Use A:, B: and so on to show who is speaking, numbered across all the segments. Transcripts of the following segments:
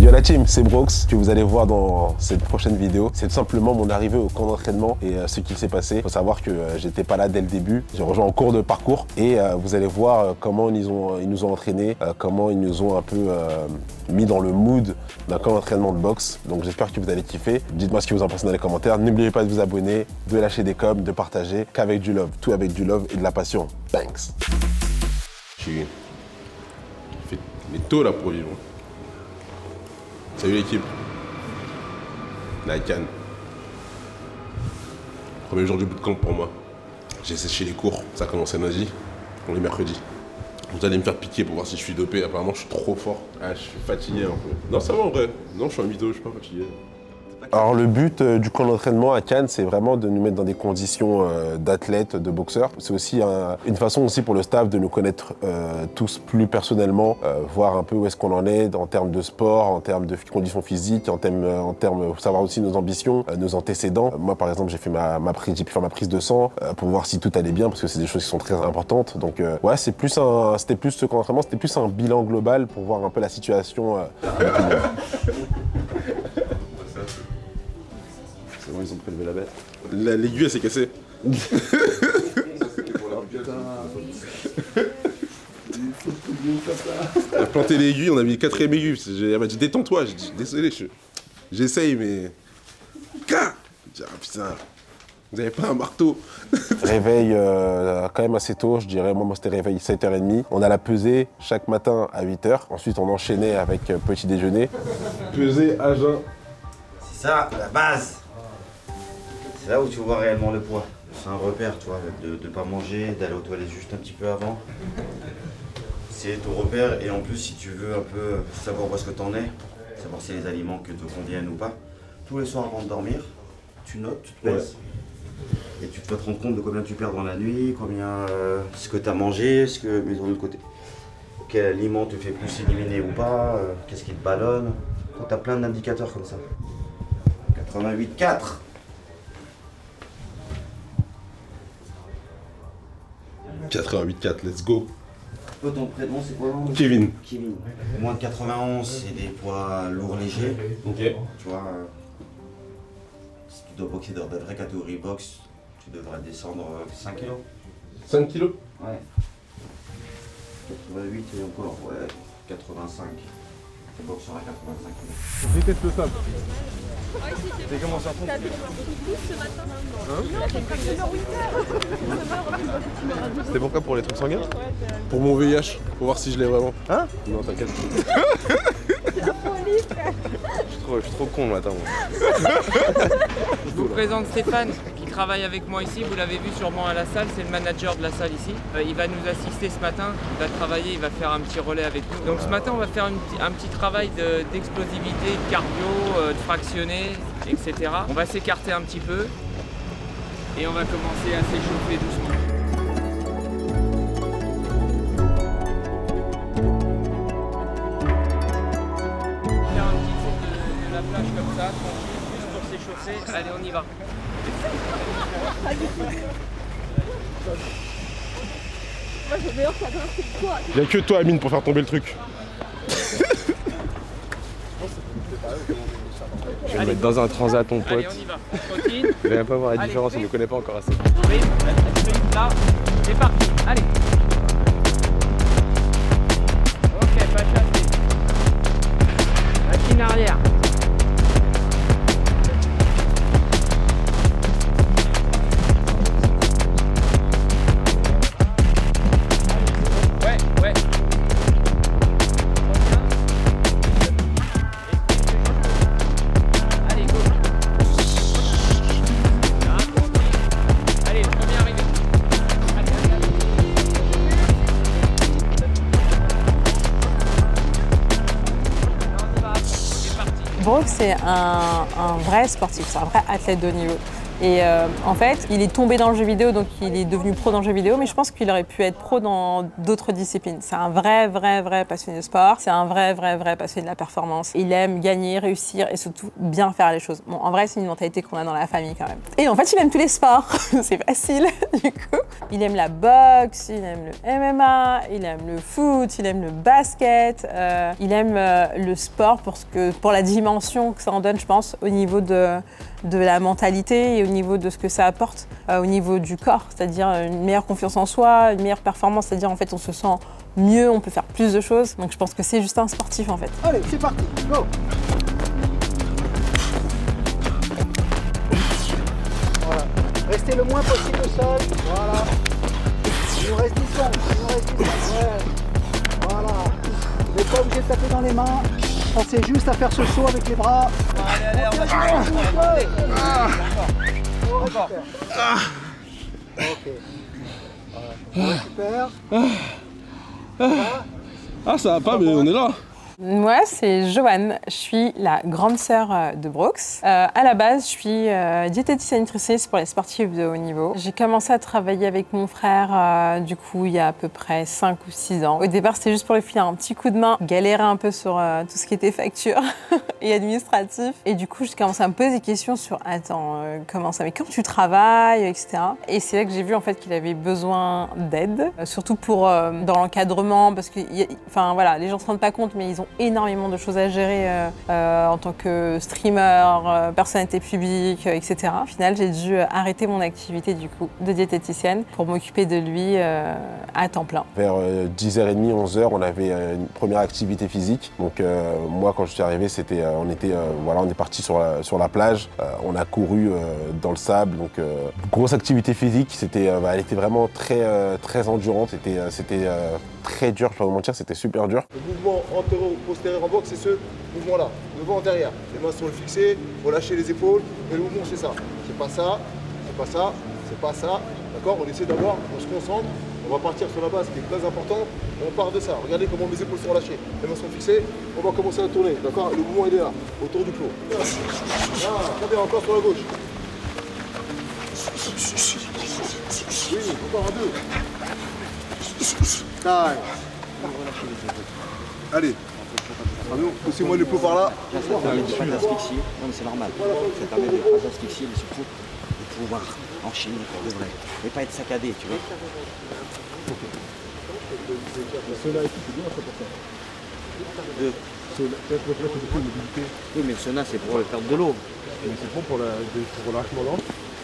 A: Yo la team, c'est Brox. Ce que vous allez voir dans cette prochaine vidéo, c'est tout simplement mon arrivée au camp d'entraînement et ce qui s'est passé. Il faut savoir que j'étais pas là dès le début. J'ai rejoint en cours de parcours et vous allez voir comment ils nous ont entraînés, comment ils nous ont un peu mis dans le mood d'un camp d'entraînement de boxe. Donc j'espère que vous allez kiffer. Dites-moi ce que vous en pensez dans les commentaires. N'oubliez pas de vous abonner, de lâcher des coms, de partager. Qu'avec du love, tout avec du love et de la passion. Thanks.
B: Il fait tôt là pour vivre. Salut l'équipe. La Cannes. Premier jour du bootcamp pour moi. J'ai séché les cours, ça a commencé lundi, on est mercredi. Vous allez me faire piquer pour voir si je suis dopé, apparemment je suis trop fort. Ah, je suis fatigué un peu. Non, ça va en vrai. Non, je suis un mytho, je suis pas fatigué.
A: Alors le but du camp d'entraînement à Cannes, c'est vraiment de nous mettre dans des conditions d'athlètes, de boxeurs. C'est aussi une façon aussi pour le staff de nous connaître tous plus personnellement, voir un peu où est-ce qu'on en est en termes de sport, en termes de conditions physiques, en termes savoir aussi nos ambitions, nos antécédents. Moi par exemple, j'ai pu faire ma prise de sang pour voir si tout allait bien, parce que c'est des choses qui sont très importantes. Donc ouais, c'était plus ce camp d'entraînement, c'était plus un bilan global pour voir un peu la situation.
C: C'est bon, ils ont prélevé la bête.
B: L'aiguille elle s'est cassée. Elle a planté l'aiguille, on a mis le 4ème aiguille. Elle m'a dit détends-toi, j'ai dit désolé, j'essaye mais. J'ai dit ah putain, vous avez pas un marteau.
A: Réveil quand même assez tôt, je dirais. Moi c'était réveil 7h30. On a la pesée chaque matin à 8h. Ensuite on enchaînait avec petit déjeuner.
B: Pesée à jeun.
C: C'est ça, la base. C'est là où tu vois réellement le poids. C'est un repère, tu vois, de ne pas manger, d'aller aux toilettes juste un petit peu avant. C'est ton repère et en plus si tu veux un peu savoir où est-ce que t'en es, savoir si les aliments que te conviennent ou pas, tous les soirs avant de dormir, tu notes, tu te pèses. Et tu dois te rendre compte de combien tu perds dans la nuit, ce que tu as mangé, mais de l'autre côté. Quel aliment te fait plus éliminer ou pas, qu'est-ce qui te ballonne. Tu as plein d'indicateurs comme ça. 88,4.
B: « 88,4, let's go.
C: Toi, ton prénom, c'est quoi?
B: Kevin.
C: Kevin. Moins de 91, c'est des poids lourds légers.
B: Ok.
C: Tu vois, si tu dois boxer dans de vraie catégorie boxe, tu devrais descendre 5 kilos.
B: 5 kilos.
C: Ouais. 88 et encore, ouais, 85. Tu boxes à 85 kilos.
B: Déteste le sable.
D: T'as commencé à prendre ce matin.
B: C'était pourquoi pour les trucs sanguins? Pour mon VIH, pour voir si je l'ai vraiment. Hein? Non, t'inquiète. Je suis trop con le matin. Moi.
E: Je vous présente Stéphane qui travaille avec moi ici, vous l'avez vu sûrement à la salle, c'est le manager de la salle ici. Il va nous assister ce matin, il va travailler, il va faire un petit relais avec nous. Donc ce matin on va faire un petit travail d'explosivité, de cardio, de fractionner, etc. On va s'écarter un petit peu et on va commencer à s'échauffer doucement. La plage comme ça, tranquille, juste pour s'échauffer. Allez, on y va.
D: Moi, je veux meilleur cadre, c'est quoi?
B: Y'a que toi, Amine, pour faire tomber le truc.
F: Je vais me mettre dans un transat, ton pote.
E: Allez, on y va. Continue.
F: Il va même pas voir la
E: Allez,
F: différence, il
E: oui.
F: ne me connaît pas encore assez.
E: Oui, là, c'est parti. Allez. Ok, pas chassé. Machine arrière. Ouais, ouais. Allez, go. Allez, premier arrivé. Allez, allez, allez.
G: Brox, c'est un vrai sportif, c'est un vrai athlète de haut niveau. Et en fait, il est tombé dans le jeu vidéo, donc il est devenu pro dans le jeu vidéo, mais je pense qu'il aurait pu être pro dans d'autres disciplines. C'est un vrai passionné de sport, c'est un vrai passionné de la performance. Il aime gagner, réussir et surtout bien faire les choses. Bon, en vrai, c'est une mentalité qu'on a dans la famille quand même. Et en fait, il aime tous les sports, c'est facile du coup. Il aime la boxe, il aime le MMA, il aime le foot, il aime le basket, il aime le sport pour la dimension que ça en donne, je pense, au niveau de la mentalité et au niveau de ce que ça apporte au niveau du corps, c'est-à-dire une meilleure confiance en soi, une meilleure performance, c'est-à-dire en fait on se sent mieux, on peut faire plus de choses. Donc je pense que c'est juste un sportif en fait.
H: Allez, c'est parti, go! Voilà. Restez le moins possible au sol, voilà. Il nous reste 10 secondes, ouais. Voilà. Vous n'êtes pas obligé de taper dans les mains. Pensez juste à faire ce saut avec les bras. Allez, on va jouer. Ok. Voilà. Super.
B: Ah, ça va pas, mais on est là.
G: Moi, c'est Joanne. Je suis la grande sœur de Brooks. À la base, je suis diététicienne nutritionniste pour les sportifs de haut niveau. J'ai commencé à travailler avec mon frère, du coup, il y a à peu près 5 ou 6 ans. Au départ, c'était juste pour lui filer un petit coup de main, galérer un peu sur tout ce qui était facture et administratif. Et du coup, j'ai commencé à me poser des questions sur, attends, comment ça, mais quand tu travailles, etc. Et c'est là que j'ai vu en fait qu'il avait besoin d'aide, surtout pour dans l'encadrement, parce que, enfin voilà, les gens se rendent pas compte, mais ils ont énormément de choses à gérer en tant que streamer, personnalité publique, etc. Au final, j'ai dû arrêter mon activité du coup de diététicienne pour m'occuper de lui à temps plein.
A: Vers 10h30, 11h, on avait une première activité physique. Donc moi, quand je suis arrivé, c'était, on est parti sur la plage. On a couru dans le sable. Donc grosse activité physique. Elle était vraiment très endurante. C'était très dur. Je vais pas vous mentir, c'était super dur.
I: Le mouvement antéro-postérieur en boxe, c'est ce mouvement-là, devant derrière. Les mains sont fixées, relâchez les épaules, et le mouvement c'est ça. C'est pas ça, c'est pas ça, c'est pas ça. D'accord? On essaie d'avoir, on se concentre, on va partir sur la base qui est très importante, on part de ça. Regardez comment mes épaules sont relâchées, les mains sont fixées, on va commencer à tourner, d'accord? Le mouvement il est là, autour du clos. Là, très bien, encore sur la gauche. Oui, encore un deux. Taille. Allez. Poussez-moi l'épaule par là.
C: Ça permet de ne pas t'asphyxier. Non mais c'est normal. Ça permet de ne pas t'asphyxier, mais surtout de pouvoir enchaîner pour de vrai. Et pas être saccadé, tu vois.
I: Cela et tout, c'est bien ça pour ça.
C: Oui mais le sauna c'est pour perdre de l'eau.
I: Mais c'est bon pour relâchement lent.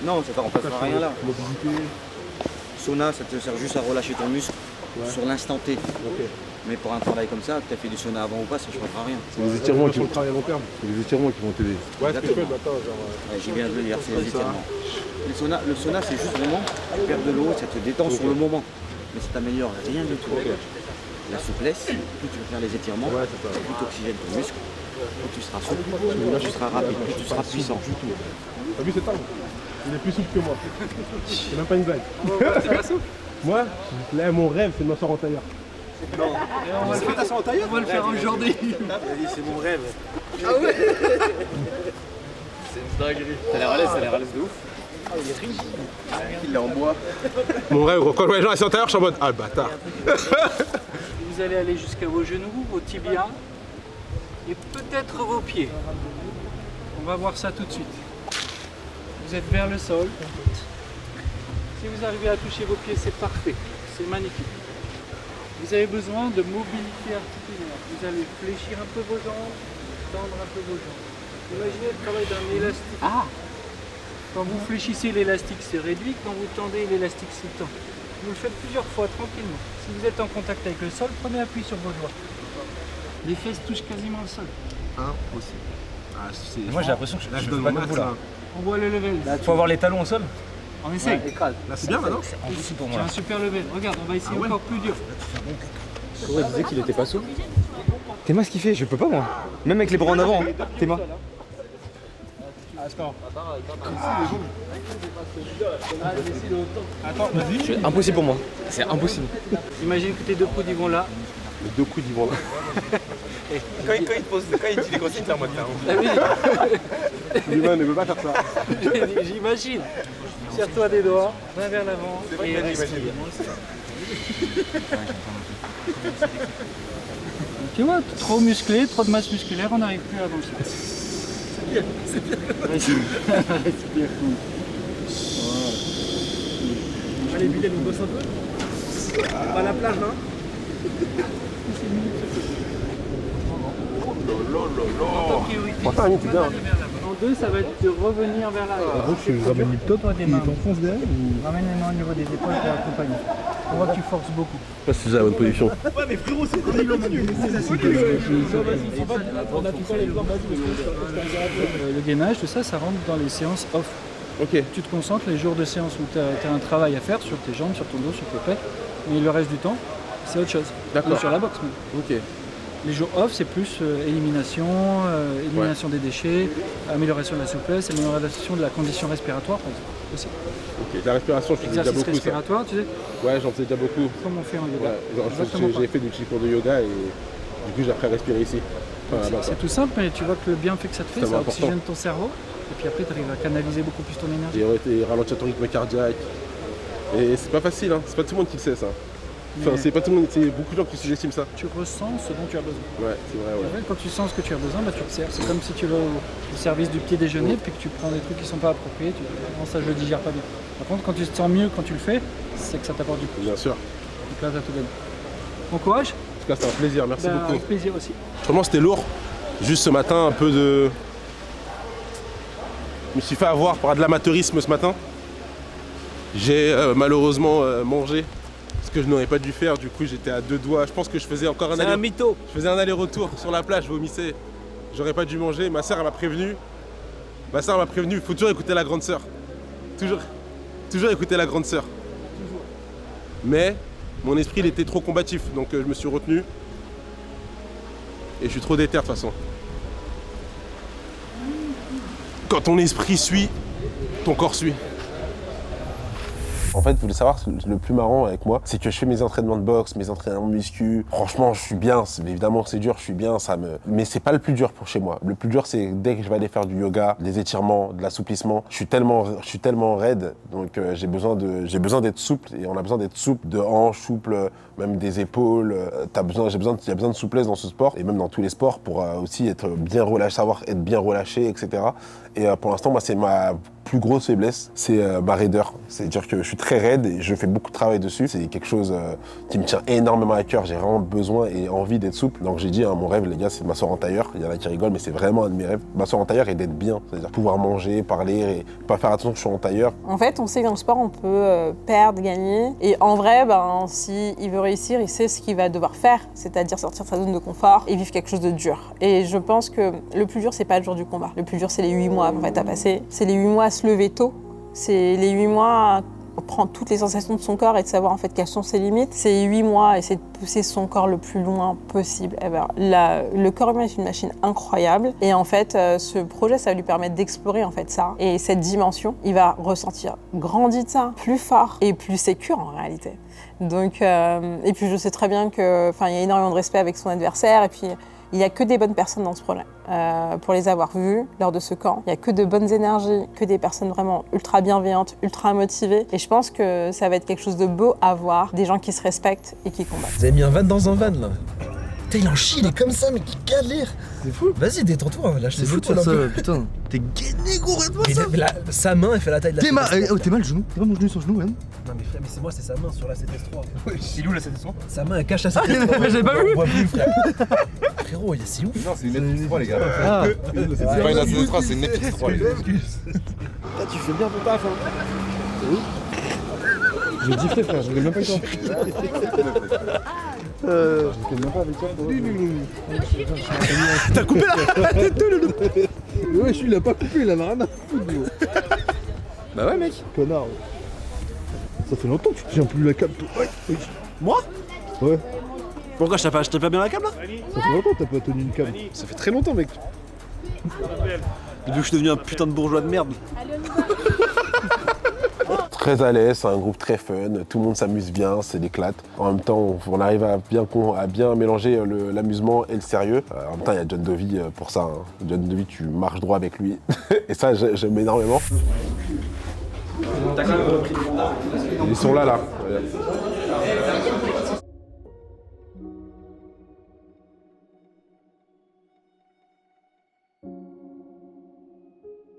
C: Non, ça ne remplacera rien là.
I: Mobilité.
C: Sauna, ça te sert juste à relâcher ton muscle sur l'instant T.
I: Ok.
C: Mais pour un travail comme ça, tu as fait du sauna avant ou pas, ça ne changera rien.
I: C'est les étirements qui vont travailler à long terme. C'est les étirements qui vont t'aider. Ouais, ce que je fais le matin, genre.
C: Ouais, j'ai bien de le dire, c'est les étirements. Le sauna, c'est juste vraiment, tu perds de l'eau, ça te détend sur le moment. Mais ça t'améliore rien du tout. La souplesse, plus tu vas faire les étirements, plus tu oxygènes ton muscle, plus tu seras souple, plus tu seras rapide, plus tu seras puissant.
I: T'as vu cet arbre? Il est plus souple que moi. C'est même pas une blague.
H: C'est pas souple.
I: Moi, là, mon rêve, c'est de m'asseoir en tailleur.
H: Non. On va le faire en tailleur. On va le faire aujourd'hui.
C: C'est mon rêve.
H: Ah ouais. C'est une dinguerie. Ça a l'air à l'aise de ouf. Ah, il est riche. Il est en bois.
B: Mon rêve, quand les gens assis en tailleur, je suis en mode, ah le bâtard.
J: Vous allez aller jusqu'à vos genoux, vos tibias et peut-être vos pieds. On va voir ça tout de suite. Vous êtes vers le sol. Si vous arrivez à toucher vos pieds, c'est parfait. C'est magnifique. Vous avez besoin de mobilité articulaire. Vous allez fléchir un peu vos jambes, tendre un peu vos jambes. Imaginez le travail d'un élastique. Ah. Quand vous fléchissez l'élastique, c'est réduit. Quand vous tendez l'élastique, c'est tend. Vous le faites plusieurs fois, tranquillement. Si vous êtes en contact avec le sol, prenez appui sur vos doigts. Les fesses touchent quasiment le sol.
I: Impossible. Ah,
F: Moi j'ai l'impression que je donne pas debout là.
J: On voit le level.
F: Faut avoir les talons au sol.
J: On essaye.
I: Là, c'est bien maintenant.
F: C'est impossible pour
J: C'est
F: moi.
J: un super level. Regarde, on va essayer encore plus dur.
F: Il disait qu'il était pas souple. Théma, ce qu'il fait, je peux pas moi. Même avec les bras en avant, hein. Théma.
J: Attends, vas-y.
F: Impossible pour moi. C'est impossible.
J: Imagine que tes deux coudes ils vont là.
I: Les deux coudes, ils vont là.
F: Quand il dit des consignes, t'es en mode
B: L'humain ne veut pas faire ça.
J: J'imagine. Serre-toi des doigts, va vers l'avant et respire. Tu vois, trop musclé, trop de masse musculaire, on n'arrive plus à avancer. C'est bien. Respire cool.
H: Allez, Bilal, on bosse un peu. On va à la plage, hein.
A: Pourtant, Amine, c'est bien.
J: En deux, ça va être de revenir vers l'arrière.
I: Je ramène Lipton,
J: il t'enfonce derrière ou... Ramène les mains au niveau des épaules pour accompagner. On voit que tu forces beaucoup.
B: Je sais pas si c'est la bonne position.
H: Ouais, mais frérot, c'est pas on a tout fait les plans,
J: Le gainage, tout ça, ça rentre dans les séances off.
B: Ok.
J: Tu te concentres les jours de séance où tu as un travail à faire sur tes jambes, sur ton dos, sur tes pecs, mais le reste du temps, c'est autre chose.
B: D'accord.
J: Ou sur la boxe même.
B: Ok.
J: Les jours off, c'est plus élimination des déchets, amélioration de la souplesse, amélioration de la condition respiratoire par exemple, aussi.
B: Ok, la respiration, je faisais déjà
J: Exercice
B: beaucoup ça.
J: respiratoire, tu sais,
B: Ouais, j'en faisais déjà beaucoup.
J: comme on fait en yoga.
B: Ouais, genre,
J: Exactement
B: j'ai fait des petits cours de yoga et du coup j'ai appris à respirer ici. Enfin, là-bas,
J: C'est tout simple, mais tu vois que le bienfait que ça te fait,
B: C'est
J: ça
B: important.
J: oxygène ton cerveau, et puis après tu arrives à canaliser beaucoup plus ton énergie.
B: Et ralentir ton rythme cardiaque. Et c'est pas facile, hein. C'est pas tout le monde qui le sait ça. Enfin, c'est pas tout le monde, c'est beaucoup de gens qui sous-estiment ça.
J: Tu ressens ce dont tu as besoin.
B: Ouais, c'est vrai, ouais.
J: Quand tu sens ce que tu as besoin, bah, tu te sers. C'est comme si tu vas au service du petit déjeuner, puis que tu prends des trucs qui sont pas appropriés, tu dis non, ça je le digère pas bien. Par contre, quand tu te sens mieux quand tu le fais, c'est que ça t'apporte du plus.
B: Bien sûr.
J: Donc là, t'as tout gagné. Bon courage.
B: En tout cas, c'était un plaisir, merci beaucoup.
J: Avec plaisir aussi.
B: Vraiment, c'était lourd. Juste ce matin, un peu de. Je me suis fait avoir par de l'amateurisme ce matin. J'ai malheureusement mangé ce que je n'aurais pas dû faire. Du coup, j'étais à deux doigts. Je pense que je faisais encore un aller.
F: mytho.
B: Je faisais un aller-retour sur la plage, je vomissais. J'aurais pas dû manger. Ma sœur, elle m'a prévenu. Il faut toujours écouter la grande sœur. Toujours écouter la grande sœur. Mais mon esprit, il était trop combatif. Donc je me suis retenu. Et je suis trop déter de toute façon. Quand ton esprit suit, ton corps suit.
A: En fait, vous voulez savoir, le plus marrant avec moi, c'est que je fais mes entraînements de boxe, mes entraînements de muscu. Franchement, je suis bien. Évidemment, c'est dur, je suis bien. Mais c'est pas le plus dur pour chez moi. Le plus dur, c'est dès que je vais aller faire du yoga, des étirements, de l'assouplissement. Je suis tellement raide, donc j'ai besoin d'être souple. Et on a besoin d'être souple, de hanches, souple, même des épaules. Il y a besoin de souplesse dans ce sport et même dans tous les sports pour aussi être bien relâché, savoir être bien relâché, etc. Et pour l'instant, moi, c'est ma plus grosse faiblesse, c'est ma raideur. C'est-à-dire que je suis très raide et je fais beaucoup de travail dessus. C'est quelque chose qui me tient énormément à cœur. J'ai vraiment besoin et envie d'être souple. Donc j'ai dit, mon rêve, les gars, c'est de m'asseoir en tailleur. Il y en a qui rigolent, mais c'est vraiment un de mes rêves. M'asseoir en tailleur et d'être bien. C'est-à-dire pouvoir manger, parler et pas faire attention que je suis en tailleur.
G: En fait, on sait que dans le sport, on peut perdre, gagner. Et en vrai, s'il veut réussir, il sait ce qu'il va devoir faire. C'est-à-dire sortir de sa zone de confort et vivre quelque chose de dur. Et je pense que le plus dur, c'est pas le jour du combat. Le plus dur, c'est les 8 mois en fait, à passer. C'est les 8 mois à se lever tôt. C'est les 8 mois à prendre toutes les sensations de son corps et de savoir en fait quelles sont ses limites. C'est 8 mois à essayer de pousser son corps le plus loin possible. Le corps humain est une machine incroyable et en fait ce projet ça va lui permettre d'explorer en fait ça. Et cette dimension, il va ressentir grandi de ça, plus fort et plus sécure en réalité. Donc, et puis je sais très bien qu'il y a énormément de respect avec son adversaire et puis il n'y a que des bonnes personnes dans ce projet. Pour les avoir vus lors de ce camp, il n'y a que de bonnes énergies, que des personnes vraiment ultra bienveillantes, ultra motivées. Et je pense que ça va être quelque chose de beau à voir, des gens qui se respectent et qui combattent.
K: Vous avez mis un van dans un van là. Putain, il en chie, il est comme ça, mais qui galère. C'est fou. Vas-y, détends-toi, lâche les foot.
F: ça, putain. T'es gainé, gros, regarde-moi ça.
K: Sa main, elle fait la taille de la
F: t'es mal le genou. T'es pas mon genou sur le genou, même.
K: Non, mais frère, mais c'est moi, c'est sa main sur la CTS3.
F: Il est où la CTS3?
K: Sa main, elle cache la CTS3.
F: Mais j'avais pas vu.
K: Frérot, c'est ouf.
B: Non, c'est une FX3, les gars.
F: Ah.
B: C'est pas une FX3, c'est une FX3.
F: Tu fais bien ton taf, hein. J'ai dit frère, je rigole même pas avec toi. Je rigole même pas avec toi. T'as coupé la tête. Ouais, je suis, il a pas coupé, il en a rien à foutre, gros.
B: Bah ouais, mec.
F: Connard. Ça fait longtemps que tu tiens plus la câble, toi. Ouais.
K: Moi?
F: Ouais.
K: Pourquoi je t'ai pas bien la câble là?
F: Ça fait longtemps que t'as pas tenu une câble.
K: Ça fait très longtemps, mec. Depuis que je suis devenu un putain de bourgeois de merde.
A: très à l'aise, c'est un groupe très fun, tout le monde s'amuse bien, c'est l'éclate. En même temps, on arrive à bien mélanger l'amusement et le sérieux. En même temps, il y a John Dovey pour ça. Hein. John Dovey, tu marches droit avec lui. Et ça, j'aime énormément. Ils sont là.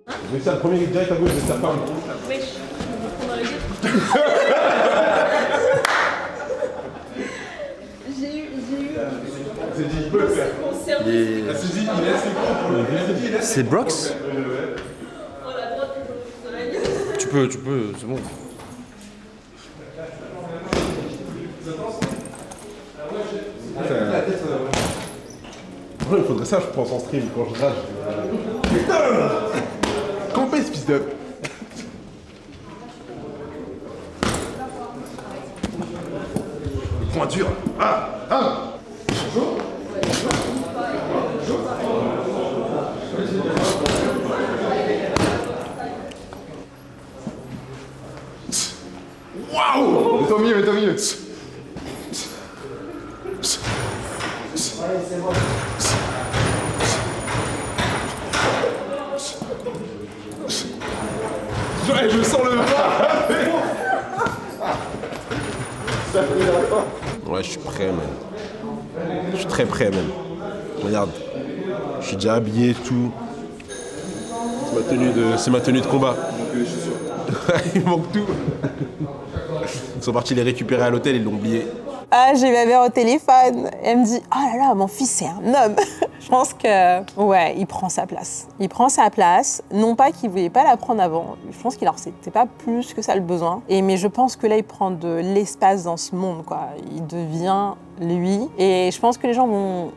A: Je vais faire le premier direct à gauche, je vais faire par
D: Oui, on aurait dit. J'ai eu.
A: C'est dit, il peut le faire. C'est dit, il laisse les cours pour le.
F: C'est Brox? Tu peux, c'est bon.
A: Il faudrait ça, je pense, en stream quand je rage. Putain! Campez ce fils d'up! Point dur! Bonjour! Waouh! Mets-toi au milieu, Ouais, je sens le bras. Ouais, je suis prêt, man. Je suis très prêt, même. Regarde. Je suis déjà habillé et tout. C'est ma tenue de combat. Il manque tout. Ils sont partis les récupérer à l'hôtel, ils l'ont oublié.
G: Ah, j'ai ma mère au téléphone. Elle me dit « Oh là là, mon fils, c'est un homme !» Je pense que, ouais, il prend sa place. Il prend sa place, non pas qu'il ne voulait pas la prendre avant. Je pense qu'il n'en restait pas plus que ça le besoin. Mais je pense que là, il prend de l'espace dans ce monde, quoi. Il devient lui. Et je pense que les gens vont,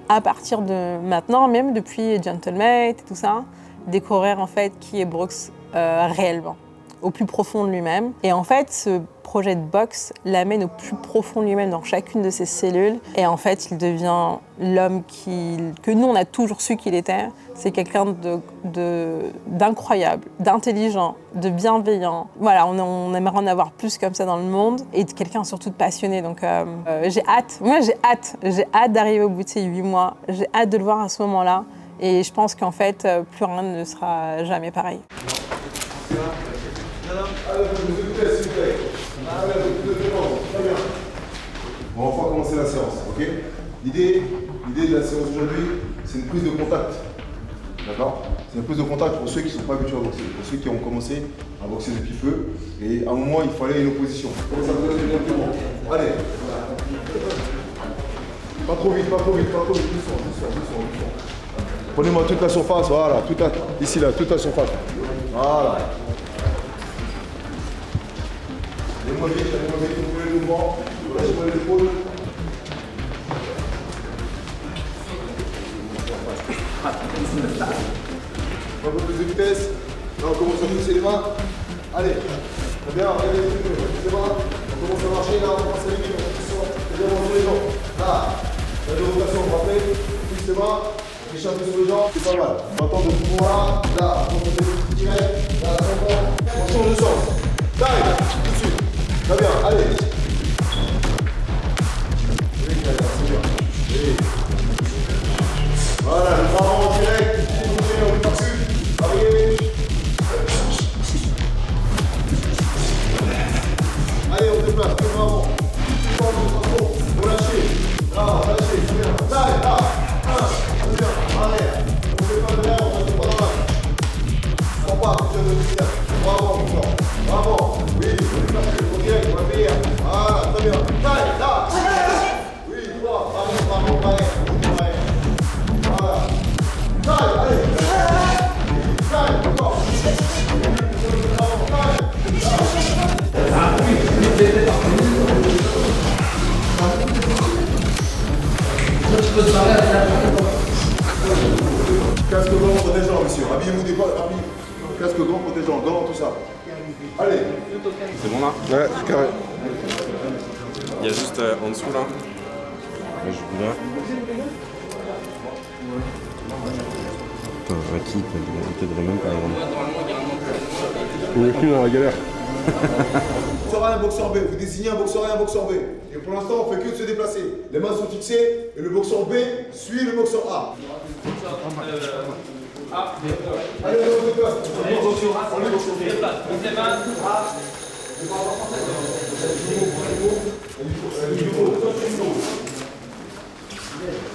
G: à partir de maintenant, même depuis Gentlemate et tout ça, découvrir en fait qui est Brox réellement, au plus profond de lui-même. Et en fait, ce projet de boxe l'amène au plus profond de lui-même dans chacune de ses cellules. Et en fait, il devient l'homme que nous, on a toujours su qu'il était. C'est quelqu'un d'incroyable, d'intelligent, de bienveillant. Voilà, on aimerait en avoir plus comme ça dans le monde. Et de quelqu'un surtout de passionné. Donc j'ai hâte. Moi, j'ai hâte d'arriver au bout de ces 8 mois. J'ai hâte de le voir à ce moment-là. Et je pense qu'en fait, plus rien ne sera jamais pareil.
I: Bon, on va commencer la séance, ok? L'idée de la séance d'aujourd'hui, c'est une prise de contact. D'accord? C'est une prise de contact pour ceux qui ne sont pas habitués à boxer, pour ceux qui ont commencé à boxer depuis peu. Et à un moment, il fallait une opposition. Ça peut devenir plus bon. Allez. Pas trop vite, doucement. Prenez-moi toute la surface, voilà, ici là, toute la surface. Voilà. Allez-moi vite, ouvrez le mouvement, lâchez-moi les épaules. Un peu plus de vitesse. Là, on commence à pousser les mains. Allez, très bien, regardez les bras. On commence à marcher, là, on commence à lever, on pousse, très bien, sur les jambes. Là, la rotation, vous rappelez, pousse les bras. Triche un peu sur les jambes, c'est pas mal. On va attendre ce mouvement là, on fait direct, là, on change de sens. Direct, tout de suite. Très bien, allez. Voilà, le bras en direct, on est par-dessus. Arrivez. Allez, on déplace, on va avant. On lâche. Là, lâchez, c'est bien. Là. C'est bien, arrière. On ne fait pas de l'air, on ne fait pas dans la. On prend pas, c'est bien. Bravo, bravo. Oui, on direct, on va payer. Voilà, très bien. Là. Oui, 3, bravo, arrière. Voilà. Allez. Encore. Casque gant protégeant, monsieur. Habillez-vous des balles. Casque gant protégeant, gant, tout ça. Allez.
B: C'est bon là?
A: Ouais, c'est carré.
B: Il y a juste en dessous là. Je vous là.
A: On est plus dans la galère.
I: Boxeur A et un boxeur B. Vous désignez un boxeur A et un boxeur B. Et pour l'instant, on fait que de se déplacer. Les mains sont fixées et le boxeur B suit le boxeur A. Allez, on se déplace. On est boxeur A, on est boxeur B.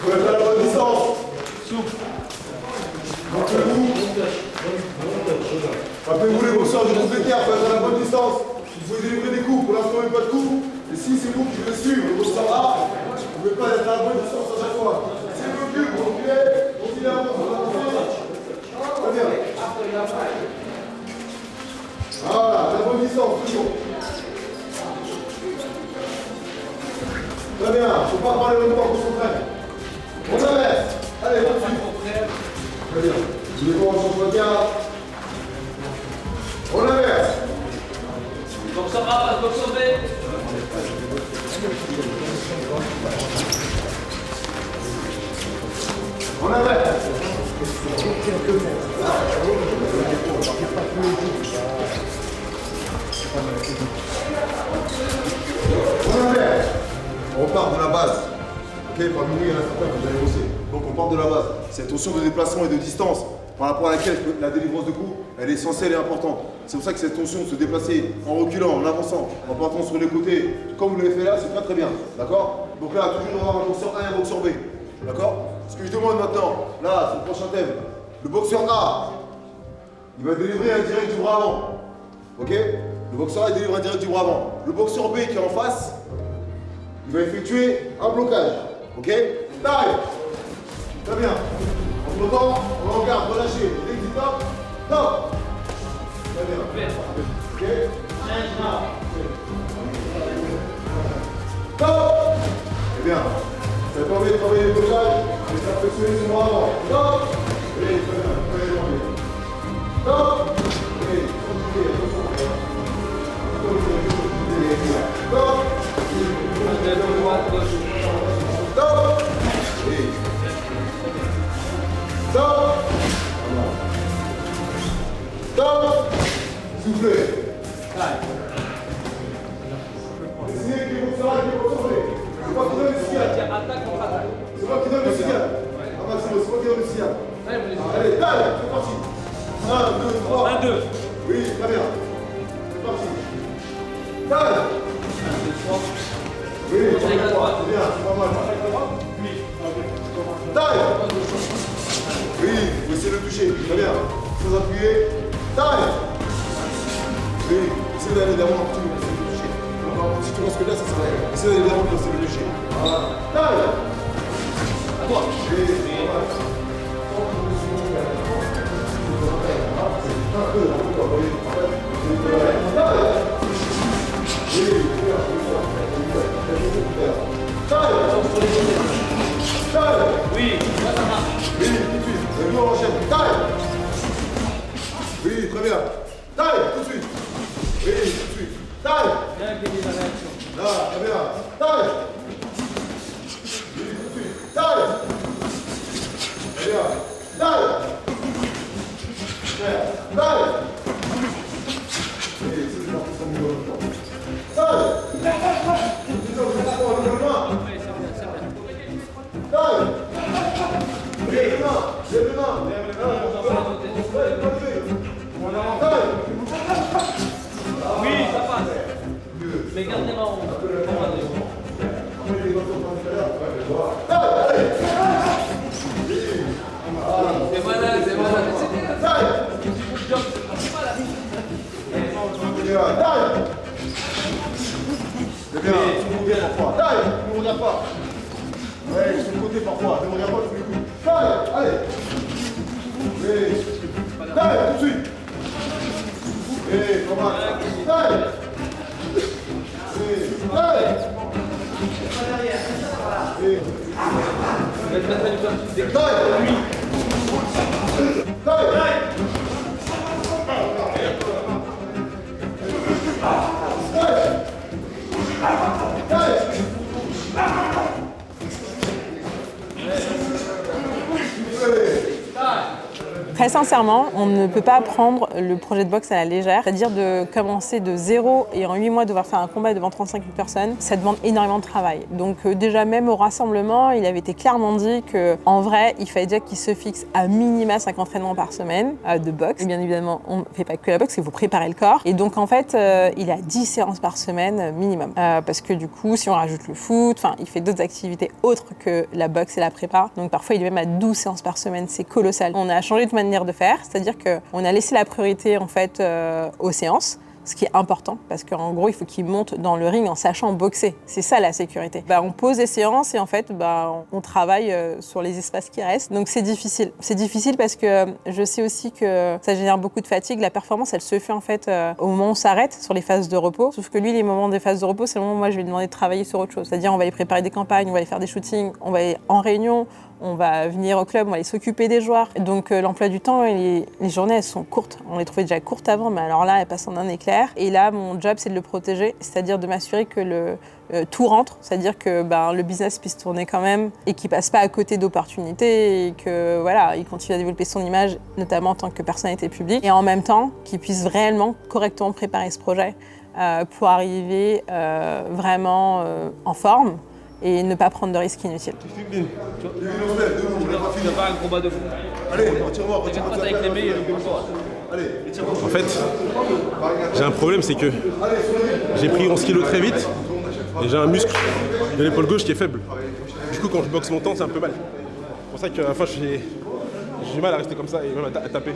I: Vous êtes à la bonne distance. Rappelez-vous les boxeurs du groupe d'équerre, vous êtes à la bonne distance. Vous pouvez délivrer des coups, pour l'instant même pas de coups. Et si c'est vous qui devez suivre le boxeur A, vous ne pouvez pas être à la bonne distance à chaque fois. Si vous reculez, vous reculez, continuez à avancer, vous avancez. Très bien. Voilà, à la bonne distance, toujours. Très bien, il ne faut pas parler au moment qu'on s'entraîne. On inverse. Allez, tout de suite. Très bien. Tous les corps sont de garde. On inverse.
E: Boxeur A, boxeur B.
I: On inverse. On inverse. On part de la base. Ok, parmi nous, il y en a certains que vous allez bosser. Donc on part de la base. Cette notion de déplacement et de distance par rapport à laquelle la délivrance de coups, elle est essentielle et importante. C'est pour ça que cette notion de se déplacer en reculant, en avançant, en partant sur les côtés, comme vous l'avez fait là, c'est très très bien. D'accord? Donc là, toujours avoir un boxeur A et un boxeur B. D'accord? Ce que je demande maintenant, là, c'est le prochain thème. Le boxeur A, il va délivrer un direct du bras avant. Ok? Le boxeur A, il délivre un direct du bras avant. Le boxeur B qui est en face, il va effectuer un blocage. Ok? Taille! Très bien. Entre temps, on regarde, relâchez. Dès qu'il top, top! Très bien. Ok? Top! Très bien. Ça permet de travailler les blocages et ça perfectionner son bras avant. Top! Oui, très bien. Très bien. Top! Oui, continuez, attention. Top! Top! Oui. Top! Top! Soufflez. Essayez qu'il vous sera qui vous sauver. C'est moi qui donne le signal. C'est moi qui donne le signal. Ah, Maximo, c'est moi qui donne le signal. Allez, taille, c'est parti. 1, 2, 3. 1, 2. Oui, très bien. C'est parti. Taille. 1, 2, 3. Oui, c'est bien, c'est pas mal. Taille. Oui, vous essayez de le toucher. Très bien. Sans appuyer. Taille. Oui, essayez d'aller d'avant un petit peu. Si tu penses que là, ça sert à rien. Essaye d'aller d'avant pour essayer de le toucher. Voilà. Taille. À toi. Oui, c'est pas mal. Oui, ça marche. Oui, tout de suite. Et nous on enchaîne. Taille. Oui, très bien. Taille, tout de suite. Oui, tout de suite. Taille. Bien gagner la réaction. Là, très bien. Taille. Oui, tout de suite. Taille. Très bien. Taille. Taille. Oui, c'est parti, ça me donne. Taille. Taille. Lève les mains. Lève les mains. Taille.
E: Oui, ça passe. Mais garde les mains en haut. C'est voilà, c'est voilà.
I: Taille. Taille. C'est bien, tu me regardes parfois. Taille, ne me regarde pas. Ouais, sur le côté parfois, ne me regarde pas tous les coups. Taille, allez. Oui. Taille, tout de suite. Oui, pas mal. Taille. Oui, taille. Oui. Taille. Taille.
G: Très sincèrement, on ne peut pas prendre le projet de boxe à la légère, c'est-à-dire de commencer de zéro et en 8 mois devoir faire un combat devant 35 000 personnes, ça demande énormément de travail. Donc déjà même au rassemblement, il avait été clairement dit qu'en vrai, il fallait déjà qu'il se fixe à minima 5 entraînements par semaine de boxe. Et bien évidemment, on ne fait pas que la boxe, il faut préparer le corps. Et donc en fait, il a 10 séances par semaine minimum. Parce que du coup, si on rajoute le foot, il fait d'autres activités autres que la boxe et la prépa. Donc parfois, il est même à 12 séances par semaine, c'est colossal. On a changé de manière de faire, c'est-à-dire qu'on a laissé la priorité en fait aux séances. Ce qui est important, parce qu'en gros, il faut qu'il monte dans le ring en sachant boxer. C'est ça la sécurité. On pose des séances et en fait, on travaille sur les espaces qui restent. Donc c'est difficile. C'est difficile parce que je sais aussi que ça génère beaucoup de fatigue. La performance, elle se fait en fait au moment où on s'arrête sur les phases de repos. Sauf que lui, les moments des phases de repos, c'est le moment où moi, je vais lui demander de travailler sur autre chose. C'est-à-dire, on va aller préparer des campagnes, on va aller faire des shootings, on va aller en réunion, on va venir au club, on va aller s'occuper des joueurs. Donc l'emploi du temps, les journées, elles sont courtes. On les trouvait déjà courtes avant, mais alors là, elles passent en un éclair. Et là, mon job, c'est de le protéger, c'est-à-dire de m'assurer que tout rentre, c'est-à-dire que le business puisse tourner quand même et qu'il passe pas à côté d'opportunités et que voilà, il continue à développer son image, notamment en tant que personnalité publique. Et en même temps, qu'il puisse réellement correctement préparer ce projet pour arriver vraiment en forme et ne pas prendre de risques inutiles.
J: Tu n'as pas un combat de fou.
I: Allez, retire-moi.
J: Avec les meilleurs.
B: En fait, j'ai un problème, c'est que j'ai pris 11 kilos très vite et j'ai un muscle de l'épaule gauche qui est faible. Du coup, quand je boxe mon temps, c'est un peu mal. C'est pour ça qu'à la fin, j'ai du mal à rester comme ça et même à taper.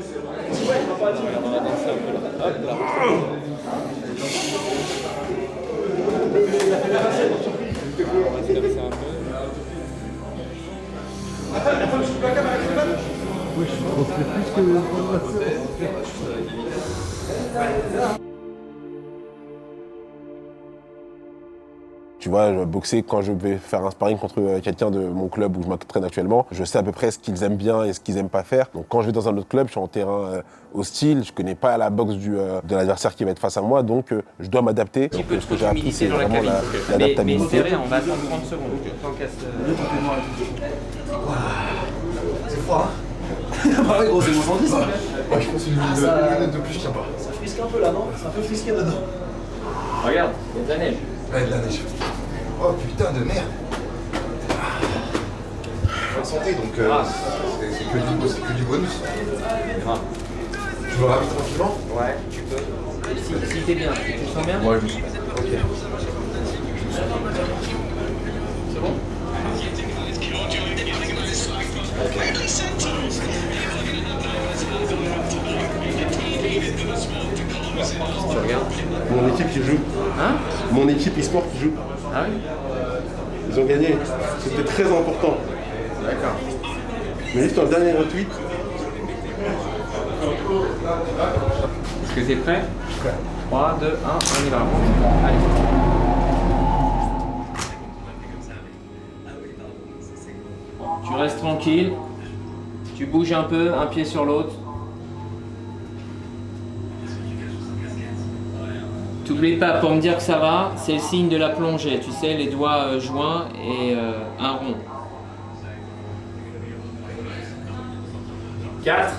K: Oui, je trouve plus que
A: Tu vois, boxer, quand je vais faire un sparring contre quelqu'un de mon club où je m'entraîne actuellement, je sais à peu près ce qu'ils aiment bien et ce qu'ils aiment pas faire. Donc quand je vais dans un autre club, je suis en terrain hostile, je connais pas la boxe de l'adversaire qui va être face à moi, donc je dois m'adapter. Donc ce que j'ai appris, c'est vraiment l'adaptabilité.
E: On va attendre 30 secondes.
K: c'est froid, hein. Bah oui, gros, c'est moins 110, hein. Ouais, je pense qu'une minute de plus, je tiens pas. Ça frisque un peu là, non? C'est un peu frisqué dedans.
E: Regarde, il y a de la neige.
K: Ouais, de la neige. Oh putain de merde. Bonne santé, donc c'est que du bonus. Tu veux ravis tranquillement?
E: Ouais, tu peux. Si t'es bien, tu te sens bien?
K: Ouais, je me sens bien. Ok.
E: C'est bon? Tu regardes?
B: Mon équipe qui joue.
E: Hein?
B: Mon équipe e-sport qui joue.
E: Ah oui?
B: Ils ont gagné. C'était très important.
E: D'accord.
B: Mais juste un dernier retweet.
E: Est-ce que t'es prêt? Prêt. 3, 2, 1, on y va. Allez. Tu restes tranquille. Tu bouges un peu, un pied sur l'autre. T'oublies pas, pour me dire que ça va, c'est le signe de la plongée. Tu sais, les doigts joints et un rond. 4,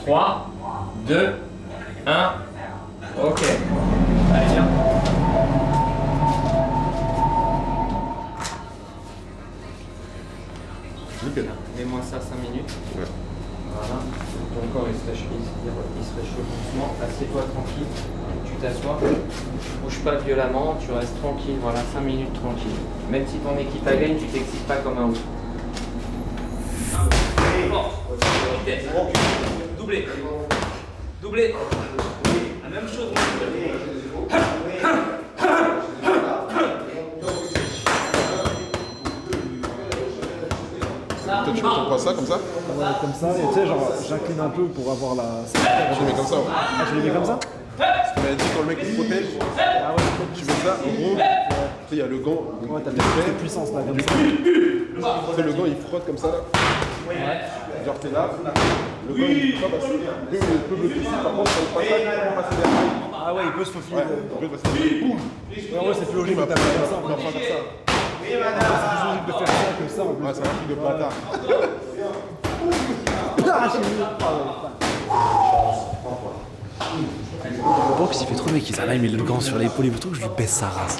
E: 3, 2, 1. Ok. Allez, viens.
B: Nickel.
E: Mets-moi ça 5 minutes.
B: Ouais.
E: Voilà. Ton corps il se réchauffe doucement. Assieds-toi tranquille. Tu t'assois. Bouge pas violemment. Tu restes tranquille. Voilà, 5 minutes tranquille. Même si ton équipe a gagné, tu t'excites pas comme un ouf. Doublé. Doublé. La même chose.
B: Toi, tu comprends ça comme ça?
L: Ouais, comme ça, et tu sais, genre, j'incline un peu pour avoir la.
B: Tu les mets comme ça, ouais.
L: Ah, je les mets comme ça?
B: Parce que m'avais dit quand le mec il se protège, tu fais ça, en gros, tu sais, il y a le gant.
L: Ouais, t'as plus de puissance là, comme ça.
B: Tu sais, le gant il frotte comme ça. Genre t'es là, le gant il peut pas passer. Il peut bloquer ici, par contre, sur le passage, il peut passer derrière.
L: Ah ouais, il peut se faufiler.
B: Ouais, il peut passer derrière. Boum!
L: Ouais, en vrai, c'est plus logique de taper comme ça.
B: On va faire ça.
L: C'est plus logique de faire ça que ça en plus.
B: Ouais, c'est un truc de bâtard.
L: Ah, j'ai mis.
K: boxe, il fait trop le mec, il met le gant sur l'épaule et tout, je lui baisse sa race.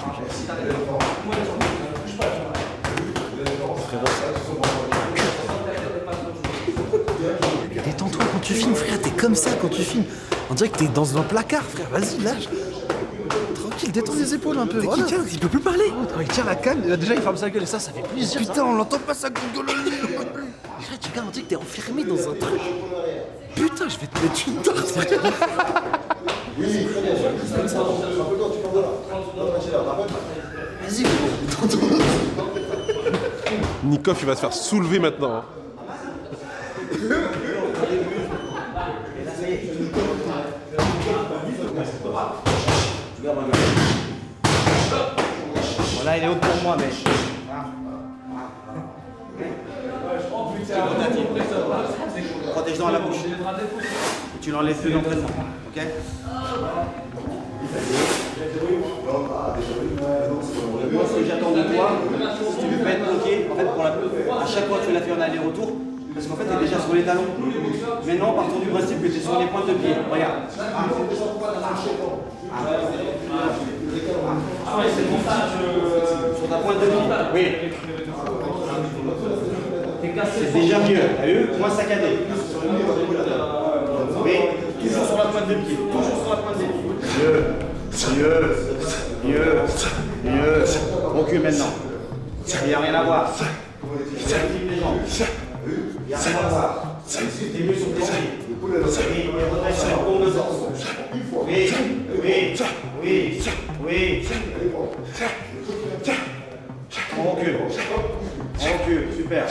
K: Détends-toi quand tu filmes, frère, t'es comme ça quand tu filmes. On dirait que t'es dans un placard, frère, vas-y, lâche. Tranquille, détends les épaules un peu. Voilà. Il peut plus parler. Quand il tient la canne, déjà il ferme sa gueule et ça fait plaisir. Putain, on l'entend pas sa gueule. Frère, tu garantis que t'es enfermé dans un truc. Putain, je vais te mettre une tarte. Vas-y, gros.
B: Nikoff, il va se faire soulever maintenant. Hein.
C: Voilà, il est haut pour moi, mais. Protège dans la bouche. Et tu l'enlèves plus l'entraînement. Ok? Moi, ce que j'attends de toi, si tu veux pas être bloqué, en fait, à chaque fois que tu l'as fait en aller-retour, parce qu'en fait, tu es déjà sur les talons. Maintenant, partons du principe que tu es sur les pointes de pied. Regarde. Sur ta pointe de pied. Oui. C'est déjà mieux. T'as vu? Moins saccadé. Oui. Toujours sur la pointe de pied. Toujours sur la pointe de pied. Mieux. Recule maintenant. Il n'y a rien à voir. Vérifie les jambes. Il n'y a rien à voir. T'es mieux sur tes pieds. Et redresse sur la paume de torse. Oui. On recule. Super.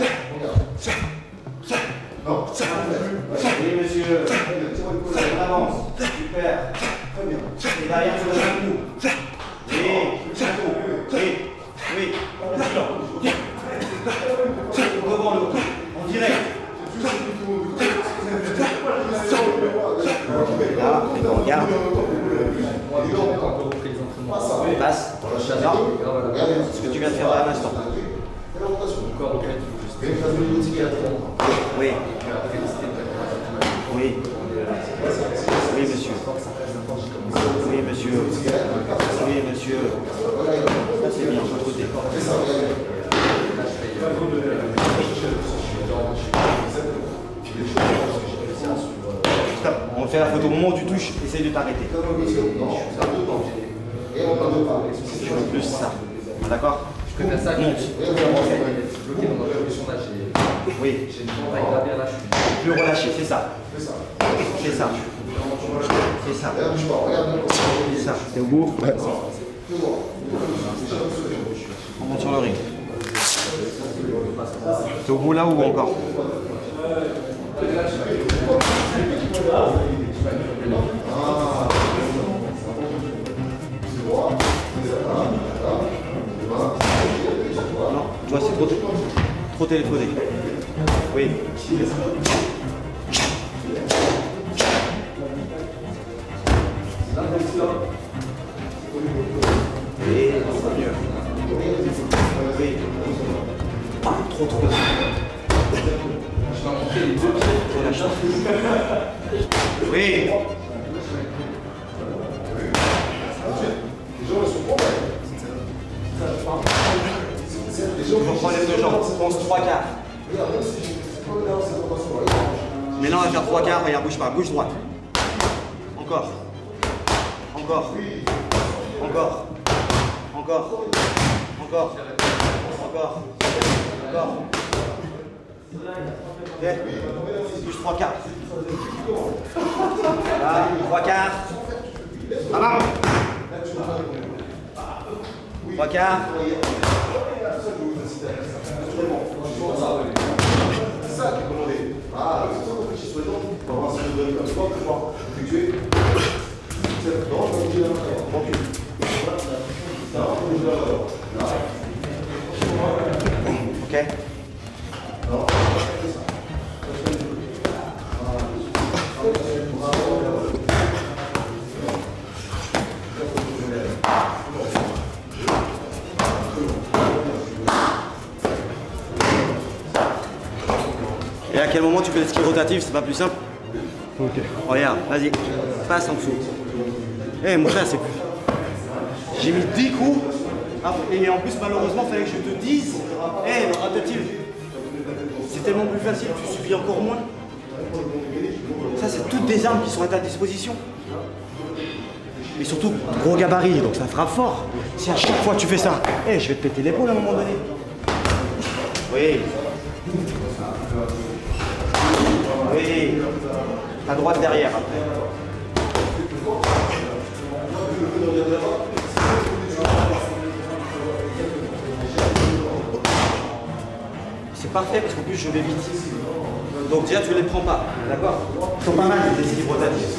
C: Oui, monsieur. On avance. Super. Et derrière, sur le genou. Oui. Devant l'autre. En direct. Là, on regarde. Passe. Ce que tu viens de faire à l'instant. Oui. Oui, monsieur. Ça, c'est bien, de l'autre côté. Stop. On fait la photo au moment où tu touches, essaye de t'arrêter. Plus ça. D'accord? Je peux faire ça. Monte. Oui. Plus relâché, c'est ça. T'es au bout? Ouais. On monte sur le ring. T'es au bout là ou encore? Non, toi c'est trop téléphoné. Oui. Et mieux. Oui. Trop. Oui. On prend les deux jambes, pense 3 quarts. Maintenant on va faire 3 quarts, regarde, bouge pas, bouge droite. Encore. Ok. Bouge 3 quarts. Voilà, 3 quarts. Ah non. 3 quarts. C'est ça qui est commandé. Ah, c'est ça que je suis souhaitant. Pour voir si je dois pouvoir effectuer. Ok. Et à quel moment tu fais le ski rotatif, c'est pas plus simple?
L: Ok.
C: Regarde, vas-y, passe en dessous. Eh mon frère, c'est plus. J'ai mis 10 coups. Et en plus, malheureusement, il fallait que je te dise. Eh, rappelle-t-il. C'est tellement plus facile, tu subis encore moins. Ça, c'est toutes des armes qui sont à ta disposition. Mais surtout, gros gabarit, donc ça frappe fort. Si à chaque fois tu fais ça, eh, je vais te péter l'épaule à un moment donné. Oui. Oui. Ta droite derrière après. C'est parfait parce qu'en plus je vais vite. Donc déjà tu les prends pas, d'accord? Ils sont pas mal les déséquilibres rotatifs.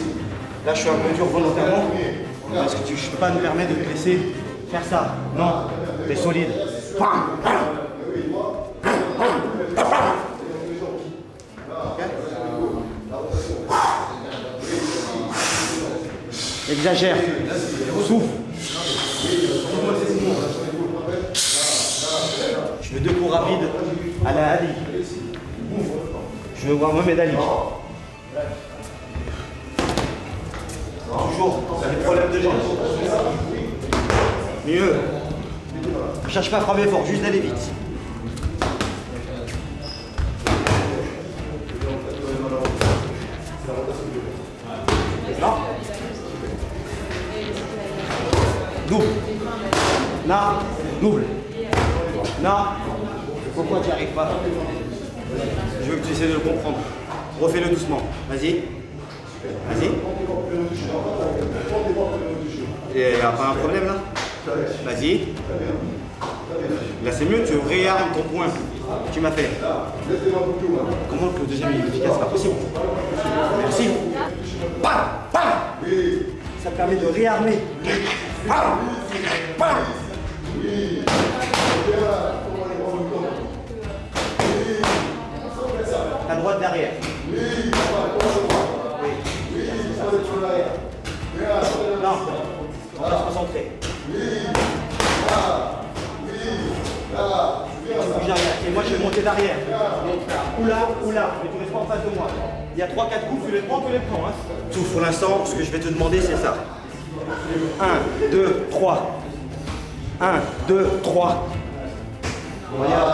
C: Là je suis un peu dur volontairement parce que je peux pas me permettre de te laisser faire ça. Non, t'es solide. Exagère. Souffle. Je veux 2 coups rapides à la Ali. Je veux voir Mohamed Ali. Toujours des problèmes de jambes. Mieux. Ne cherche pas à frapper fort, juste d'aller vite. Non. Double. Non. Double. Non. Pourquoi tu n'y arrives pas? Je veux que tu essaies de le comprendre. Refais-le doucement. Vas-y. Vas-y. Il n'y a pas un problème là? Vas-y. Là c'est mieux, tu réarmes ton point. Tu m'as fait. Comment que le deuxième est efficace? C'est pas possible. Merci. Bam, bam. Ça te permet de réarmer. Bam, bam. Ta droite derrière. Non, on va se concentrer. Et moi je vais monter derrière. Oula, oula, mais tu restes pas en face de moi. Il y a 3-4 coups, tu les prends. Hein. Tout pour l'instant, ce que je vais te demander c'est ça. 1, 2, 3. 1, 2, 3. Regarde.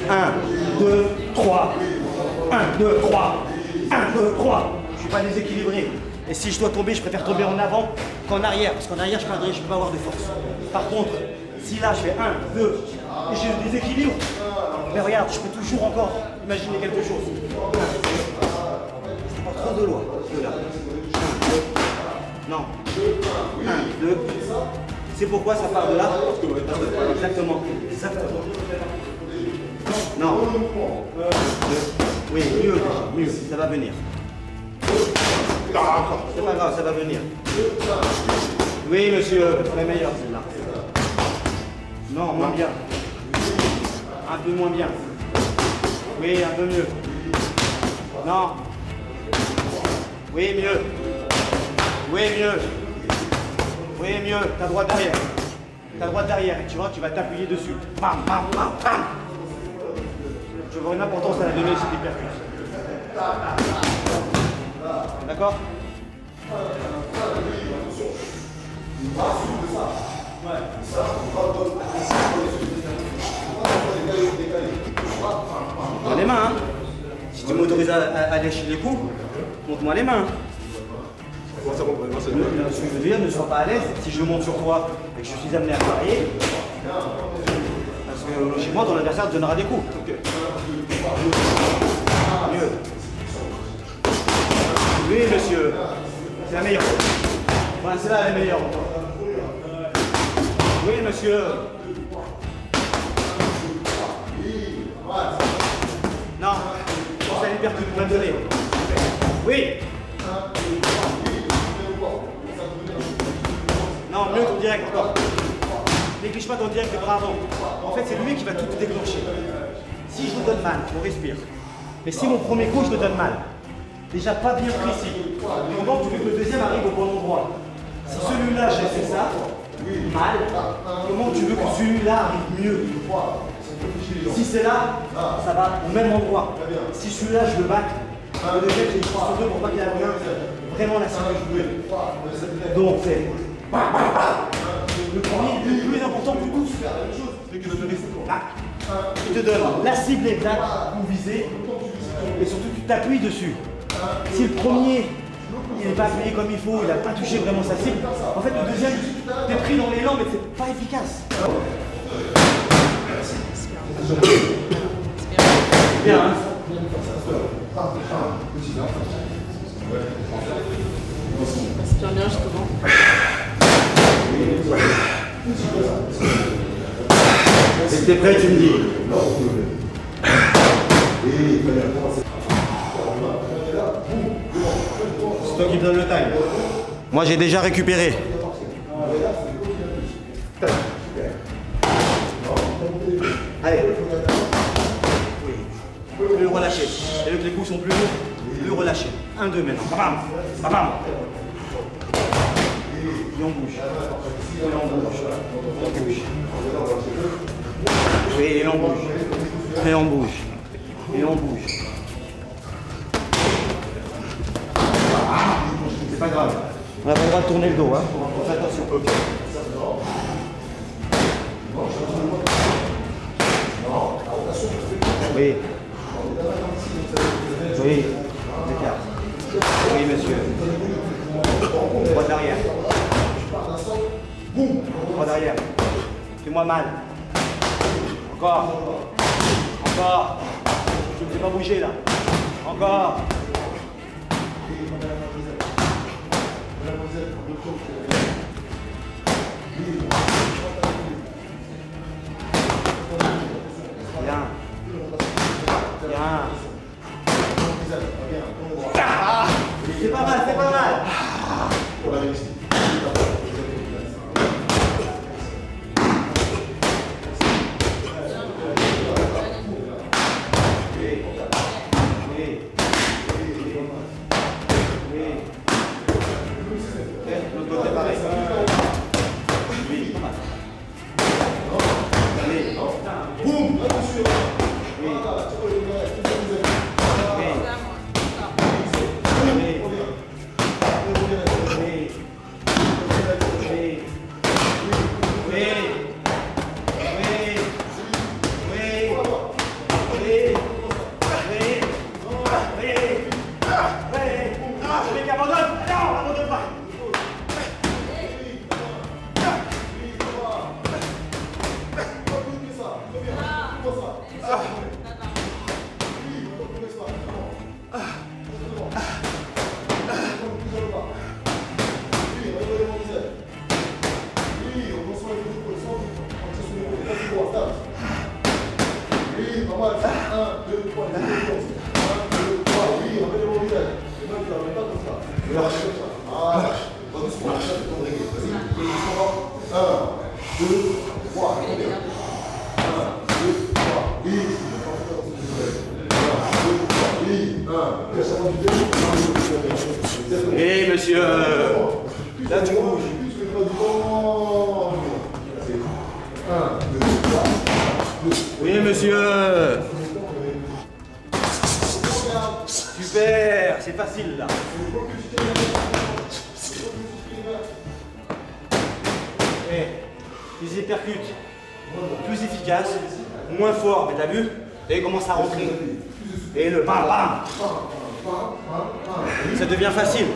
C: 1, 2, 3. 1, 2, 3. 1, 2, 3. Je suis pas déséquilibré. Et si je dois tomber, je préfère tomber en avant qu'en arrière. Parce qu'en arrière, je peux pas avoir de force. Par contre, si là, je fais 1, 2, et j'ai le déséquilibre, mais regarde, je peux toujours encore imaginer quelque chose. C'est pas trop de loi. De là. 1, 2. Non. 1, 2. C'est pourquoi ça part de là? Exactement. Exactement. Non. 2. Oui, mieux. Ça va venir. C'est pas grave, ça va venir. Oui, monsieur, c'est la meilleure celle-là. Non, moins bien. Un peu moins bien. Oui, un peu mieux. Non. Oui, mieux. Oui, mieux. Oui, mieux. Ta droite derrière. Ta droite derrière. Et tu vois, tu vas t'appuyer dessus. Bam, bam, bam, bam. Je vois une importance à la donner, c'est hypercute. D'accord? Montre les mains, hein. Si tu m'autorises à lâcher les coups, montre-moi les mains. Ce que je veux dire, ne sois pas à l'aise si je monte sur toi et que je suis amené à parier. Parce que chez moi, ton adversaire te donnera des coups. Mieux. Oui, monsieur. C'est la meilleure. Voilà, c'est là la meilleure. Oui, monsieur. Non. C'est l'hypercute qu'on m'a donné. Oui. Non, mieux ton direct encore. Néglige pas ton direct les bras avant. En fait, c'est lui qui va tout déclencher. Si je vous donne mal, on respire. Mais si mon premier coup, je te donne mal, déjà pas bien précis, comment tu veux que le deuxième arrive au bon endroit? Si celui-là, j'ai fait ça, mal, comment tu veux que celui-là arrive mieux? Si c'est là, ça va au même endroit. Si celui-là, je le batte,
M: Le deuxième, c'est sur deux pour pas qu'il y ait rien. Vraiment la cible que je voulais. Donc, c'est. Le premier, le plus important pour tous. Là, il te donne la cible exacte où viser. Et surtout, tu t'appuies dessus. Si le premier, il n'est pas appuyé comme il faut, il n'a pas touché vraiment sa cible, en fait, le deuxième, t'es pris dans l'élan, mais c'est pas efficace. Bien, hein.
G: Inspire bien justement.
M: Si t'es prêt, tu me dis. C'est toi qui me donne le time. Moi, j'ai déjà récupéré. Allez. Le relâcher. Et vu que les coups sont plus lourds, le relâcher. 1, 2 maintenant. Bam, bam, bam. Et on bouge. Et on bouge. On bouge. Oui, et on bouge. Et on bouge. Et on bouge. C'est pas grave. On n'a pas le droit de tourner le dos, hein. On fait attention. Ok. Oui. Oui. Écart. Oui, monsieur. Droite d'arrière. Droite d'arrière. Fais-moi mal. Encore. Encore. Je ne me fais pas bouger là. Encore. Bien. Bien. Ah, c'est pas mal, c'est pas mal. Eh monsieur, là tu bouges. Oui monsieur. Super, c'est facile là. Eh, les hypercutes, plus efficace, moins fort, mais t'as vu? Et il commence à rentrer. Et le bam bam. Ça devient facile.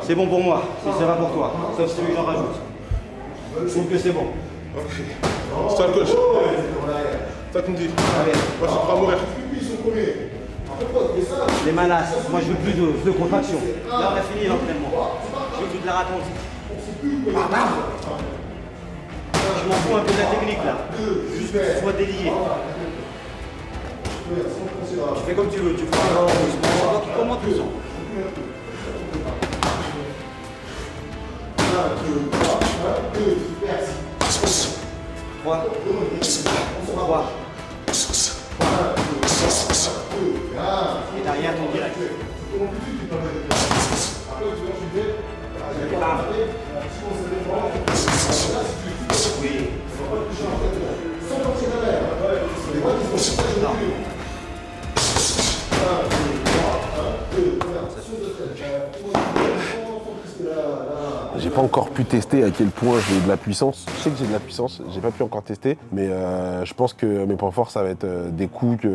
M: C'est bon pour moi, si ça va pour toi. Sauf celui que j'en rajoute. Je trouve que c'est bon.
B: Ok. C'est toi le coach. Ça tu me dis. Moi je suis prêt à mourir.
M: Les manas, moi je veux plus de contraction. Là on a fini l'entraînement. Je veux toute la raconte. Bam bam. Je m'en fous un peu de la technique là. Juste que tu sois délié. Tu fais comme tu veux, tu feras un doucement. Comment tu sens? 3. 3. Et derrière ton direct. Bam. Oui. Non.
A: pas encore pu tester à quel point j'ai de la puissance. Je sais que j'ai de la puissance, j'ai pas pu encore tester, mais je pense que mes points forts, ça va être des coups,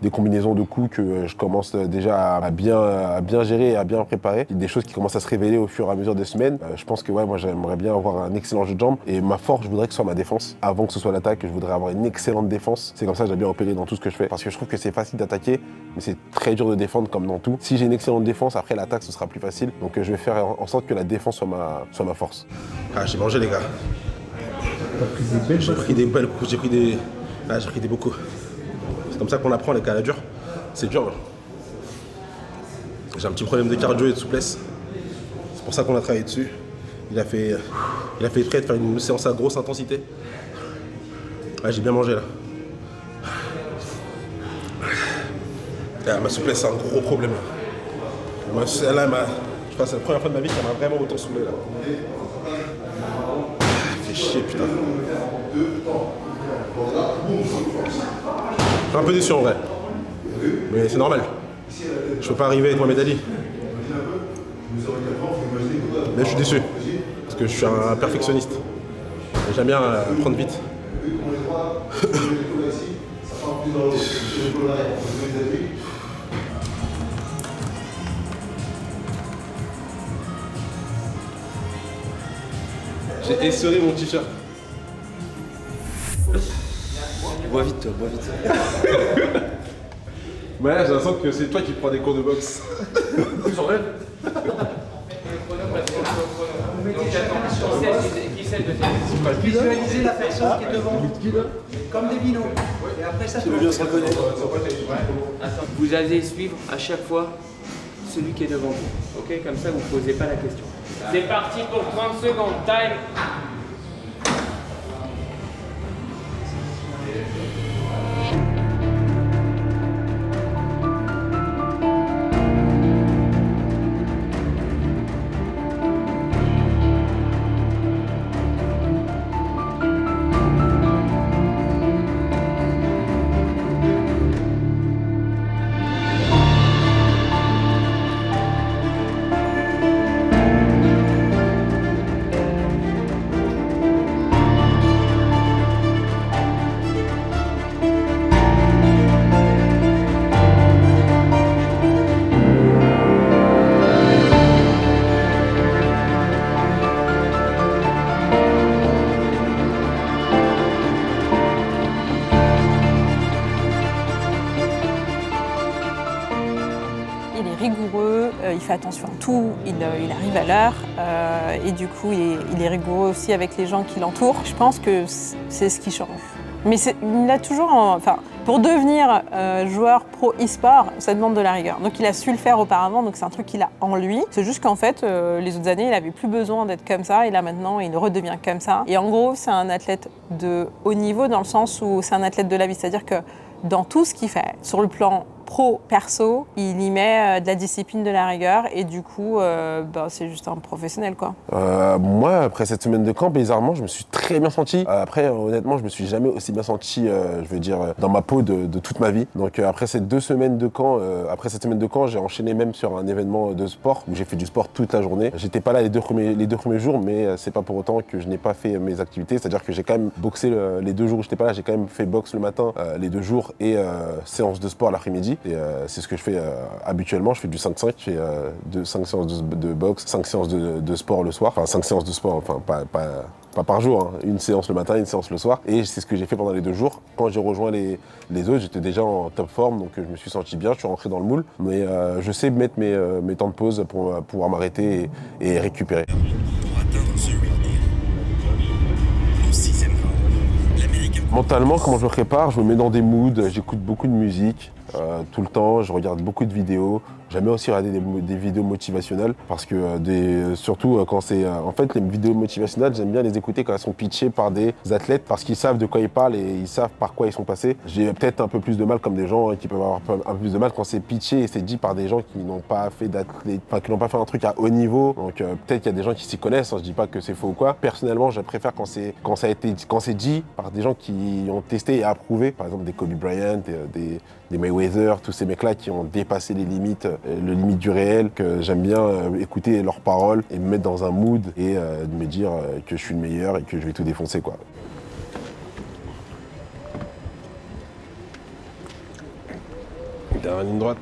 A: des combinaisons de coups que je commence déjà à bien gérer et à bien préparer. Des choses qui commencent à se révéler au fur et à mesure des semaines. Je pense que ouais, moi j'aimerais bien avoir un excellent jeu de jambes et ma force, je voudrais que ce soit ma défense. Avant que ce soit l'attaque, je voudrais avoir une excellente défense. C'est comme ça que j'ai bien opéré dans tout ce que je fais. Parce que je trouve que c'est facile d'attaquer, mais c'est très dur de défendre comme dans tout. Si j'ai une excellente défense, après l'attaque, ce sera plus facile. Donc je vais faire en sorte que la défense soit ma force.
B: Ah, j'ai mangé, les gars. J'ai pris des belles coups, j'ai pris des beaux coups. C'est comme ça qu'on apprend les cas à la dure. C'est dur. J'ai un petit problème de cardio et de souplesse. C'est pour ça qu'on a travaillé dessus. Il a fait exprès de faire une séance à grosse intensité. Ah, j'ai bien mangé là. Ah, ma souplesse, c'est un gros problème. Là, je crois que c'est la première fois de ma vie qu'elle m'a vraiment autant saoulé là. Fait chier, putain. Je suis un peu déçu en vrai. Mais c'est normal. Je peux pas arriver avec Mohamed Ali. Mais je suis déçu. Parce que je suis un perfectionniste. J'aime bien prendre vite. J'ai essoré mon t-shirt.
F: Bois vite toi, bois vite.
B: Mais là j'ai l'impression que c'est toi qui prends des cours de boxe.
E: J'enlève.
H: Visualisez la personne qui est devant vous, comme des binômes. Et après ça, tu veux bien se reconnaître.
E: Vous allez suivre à chaque fois celui qui est devant vous. Ok, comme ça vous ne posez pas la question. C'est parti pour 30 secondes. Time.
G: Il fait attention à tout, il arrive à l'heure et du coup il est rigoureux aussi avec les gens qui l'entourent. Je pense que c'est ce qui change. Mais il a toujours, pour devenir joueur pro e-sport, ça demande de la rigueur. Donc il a su le faire auparavant, donc c'est un truc qu'il a en lui. C'est juste qu'en fait, les autres années, il n'avait plus besoin d'être comme ça et là maintenant, il redevient comme ça. Et en gros, c'est un athlète de haut niveau dans le sens où c'est un athlète de la vie, c'est-à-dire que dans tout ce qu'il fait, sur le plan pro, perso, il y met de la discipline, de la rigueur et du coup, c'est juste un professionnel quoi.
A: Moi, après cette semaine de camp, bizarrement, je me suis très bien senti. Après, honnêtement, je me suis jamais aussi bien senti, je veux dire, dans ma peau de toute ma vie. Donc après ces 2 semaines de camp, j'ai enchaîné même sur un événement de sport où j'ai fait du sport toute la journée. J'étais pas là les deux premiers jours, mais c'est pas pour autant que je n'ai pas fait mes activités. C'est-à-dire que j'ai quand même boxé les 2 jours où j'étais pas là, j'ai quand même fait boxe le matin, les 2 jours et séance de sport l'après-midi. Et c'est ce que je fais habituellement. Je fais du 5-5, je fais 5 séances de boxe, 5 séances de sport le soir. Enfin 5 séances de sport, enfin pas par jour, hein. Une séance le matin, une séance le soir. Et c'est ce que j'ai fait pendant les 2 jours. Quand j'ai rejoint les autres, j'étais déjà en top forme, donc je me suis senti bien, je suis rentré dans le moule. Mais je sais mettre mes temps de pause pour pouvoir m'arrêter et récupérer. Mentalement, comment je me prépare, je me mets dans des moods, j'écoute beaucoup de musique tout le temps, je regarde beaucoup de vidéos. J'aime bien aussi regarder des vidéos motivationnelles parce que surtout quand c'est... en fait, les vidéos motivationnelles, j'aime bien les écouter quand elles sont pitchées par des athlètes parce qu'ils savent de quoi ils parlent et ils savent par quoi ils sont passés. J'ai peut-être un peu plus de mal comme des gens qui peuvent avoir un peu plus de mal quand c'est pitché et c'est dit par des gens qui n'ont pas fait d'athlète, enfin qui n'ont pas fait un truc à haut niveau. Donc peut-être qu'il y a des gens qui s'y connaissent, hein, je dis pas que c'est faux ou quoi. Personnellement, je préfère quand c'est dit par des gens qui ont testé et approuvé, par exemple des Kobe Bryant, des Mayweather Mayweather, tous ces mecs-là qui ont dépassé les limites du réel, que j'aime bien écouter leurs paroles et me mettre dans un mood et me dire que je suis le meilleur et que je vais tout défoncer, quoi. Dernière ligne droite.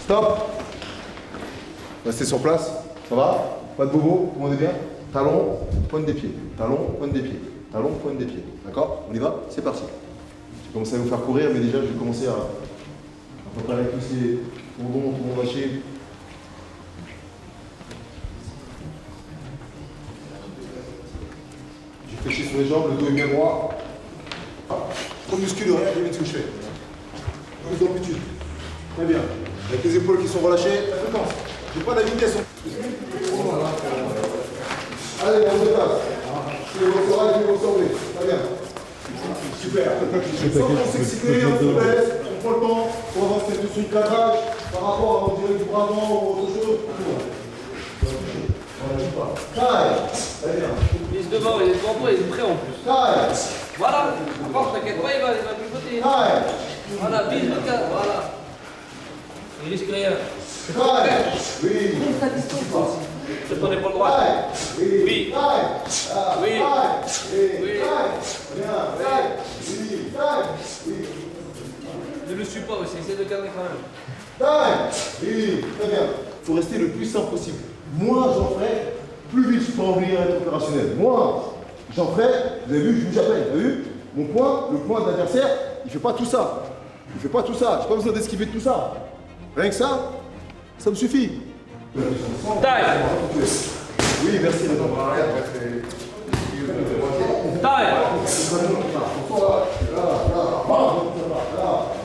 I: Stop. Restez sur place. Ça va? Pas de bobo, tout le monde est bien? Talon, pointe des pieds. Talon, pointe des pieds. Talon, pointe des pieds. D'accord? On y va? C'est parti. Je vais commencer à vous faire courir, mais déjà je vais commencer à préparer tous ces tendons, tout mon lâcher. Je fléchis sur les jambes, le dos est bien droit. Trop musculeux, rien, regardez ce que je fais. Plus d'amplitude. Très bien. Avec les épaules qui sont relâchées, la fréquence. J'ai pas la vitesse. Allez, on se déplace. Je vais vous ressembler. Très bien. Super. Sans qu'on s'exciter, on se laisse, on prend le temps pour avancer dessus le cadrage par rapport à votre durée du bras avant ou autre chose. Taille. Très bien.
N: Il est devant, il est devant toi, il est prêt en plus.
I: Taille.
N: Voilà. Encore, t'inquiète pas, il va du côté.
I: Taille.
N: Voilà, bise le cadre, voilà. Il risque rien.
I: Taille. Oui.
N: Monte ta distance. C'est ton épaule droite.
I: Oui.
N: Oui.
I: Taille.
N: Oui.
I: Oui. Bien. Taille. Oui. Taille. Oui.
N: Ne le suis pas aussi, essaie de cadrer quand même.
I: Taille. Oui. Très bien. Il faut rester le plus simple possible. Moins j'en ferai, plus vite je peux en venir à être opérationnel. Moins j'en ferai, vous avez vu, je vous appelle, vous avez vu? Mon point, le point de l'adversaire, il fait pas tout ça. Il fait pas tout ça. J'ai pas besoin d'esquiver de tout ça. Rien que ça me suffit.
N: Taille.
I: Oui, merci.
N: Taille.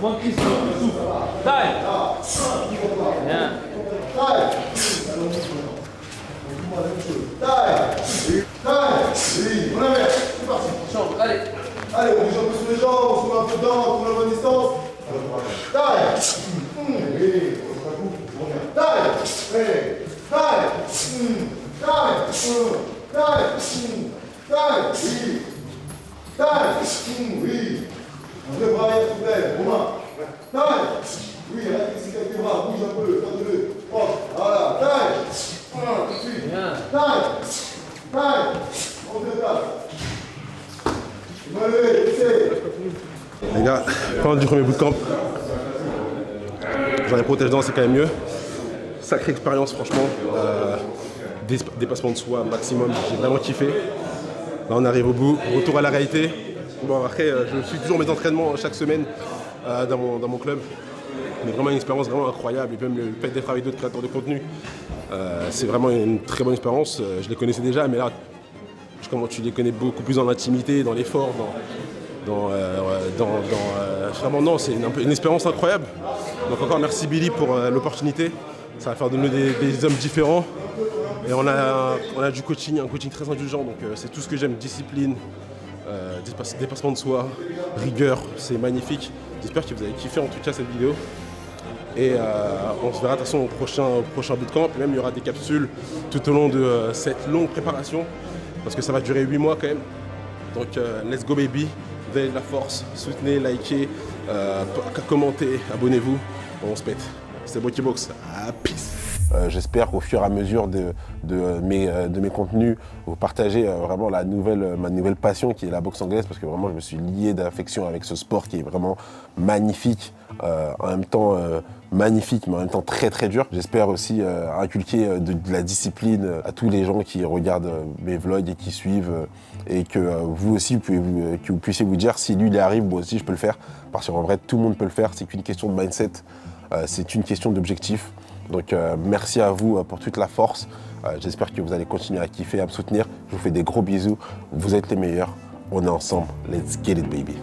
N: Moins de Christophe, taille. Bien.
I: Taille. Taille. Taille. Oui, on inverse. C'est parti.
N: Chambre, allez.
I: Allez, on bouge un peu sur les jambes, on se met un peu dedans, on trouve la bonne distance. Taille. Oui. Taille. Taille. Taille. Taille. Taille. Oui. Taille. Oui. Un vrai bras, il est belle. Romain. Taille. Oui, reste avec les bras, bouge un peu, tente-le. Voilà. Taille.
N: Bien.
I: Taille. Taille. On se déplace. Allez, essaye.
B: Les gars, fin du premier bootcamp. J'en ai protège dedans, c'est quand même mieux. Sacrée expérience, franchement. Dépassement de soi maximum, j'ai vraiment kiffé. Là, on arrive au bout. Retour à la réalité. Bon, après, je suis toujours mes entraînements chaque semaine dans mon club. Mais vraiment une expérience vraiment incroyable. Et même le fait d'être avec d'autres créateurs de contenu, c'est vraiment une très bonne expérience. Je les connaissais déjà, mais là, tu les connais beaucoup plus dans l'intimité, dans l'effort, vraiment non, c'est une expérience incroyable. Donc encore merci Billy pour l'opportunité. Ça va faire de nous des hommes différents. Et on a du coaching, un coaching très indulgent. Donc c'est tout ce que j'aime, discipline, dépassement de soi, rigueur, c'est magnifique. J'espère que vous avez kiffé en tout cas cette vidéo. Et on se verra de toute façon au prochain bootcamp. Et même il y aura des capsules tout au long de cette longue préparation. Parce que ça va durer 8 mois quand même. Donc let's go baby, vous avez de la force, soutenez, likez, commentez, abonnez-vous, on se pète. C'est Box. Peace. J'espère qu'au fur et à mesure de mes contenus, vous partagez vraiment ma nouvelle passion qui est la boxe anglaise, parce que vraiment je me suis lié d'affection avec ce sport qui est vraiment magnifique, en même temps magnifique mais en même temps très très dur. J'espère aussi inculquer de la discipline à tous les gens qui regardent mes vlogs et qui suivent, et que vous aussi que vous puissiez vous dire si lui il y arrive, moi aussi je peux le faire, parce qu'en vrai tout le monde peut le faire, c'est qu'une question de mindset, c'est une question d'objectif. Donc merci à vous pour toute la force. J'espère que vous allez continuer à kiffer, à me soutenir. Je vous fais des gros bisous. Vous êtes les meilleurs. On est ensemble. Let's get it, baby.